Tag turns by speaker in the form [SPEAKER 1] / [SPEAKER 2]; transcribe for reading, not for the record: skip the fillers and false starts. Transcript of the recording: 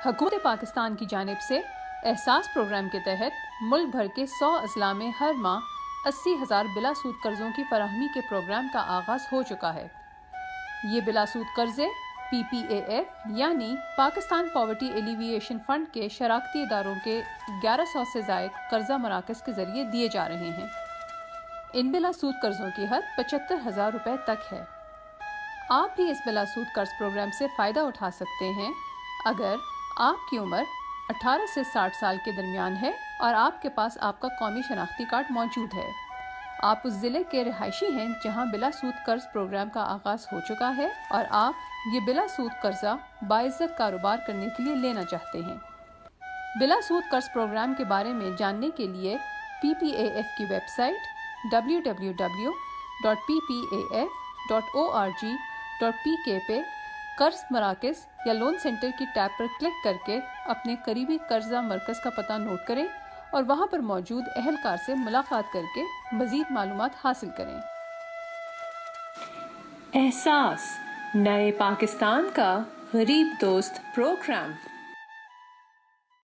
[SPEAKER 1] حکومت پاکستان کی جانب سے احساس پروگرام کے تحت ملک بھر کے 100 اضلاع میں ہر ماہ 80,000 بلا سود قرضوں کی فراہمی کے پروگرام کا آغاز ہو چکا ہے۔ یہ بلا سود قرضے PPAF یعنی پاکستان پاورٹی ایلیویشن فنڈ کے شراکتی اداروں کے 1100 سے زائد قرضہ مراکز کے ذریعے دیے جا رہے ہیں۔ ان بلا سود قرضوں کی حد 75,000 روپے تک ہے۔ آپ بھی اس بلا سود قرض پروگرام سے فائدہ اٹھا سکتے ہیں اگر آپ کی عمر 18 سے 60 سال کے درمیان ہے اور آپ کے پاس آپ کا قومی شناختی کارڈ موجود ہے۔ آپ اس ضلع کے رہائشی ہیں جہاں بلا سود قرض پروگرام کا آغاز ہو چکا ہے اور آپ یہ بلا سود قرضہ باعزت کاروبار کرنے کے لیے لینا چاہتے ہیں۔ بلا سود قرض پروگرام کے بارے میں جاننے کے لیے PPAF کی ویب سائٹ www.ppaf.org.pk پہ قرض مراکز یا لون سینٹر کی ٹیب پر کلک کر کے اپنے قریبی قرضہ مرکز کا پتہ نوٹ کریں اور وہاں پر موجود اہلکار سے ملاقات کر کے مزید معلومات حاصل کریں۔ احساس نئے پاکستان کا غریب دوست پروگرام۔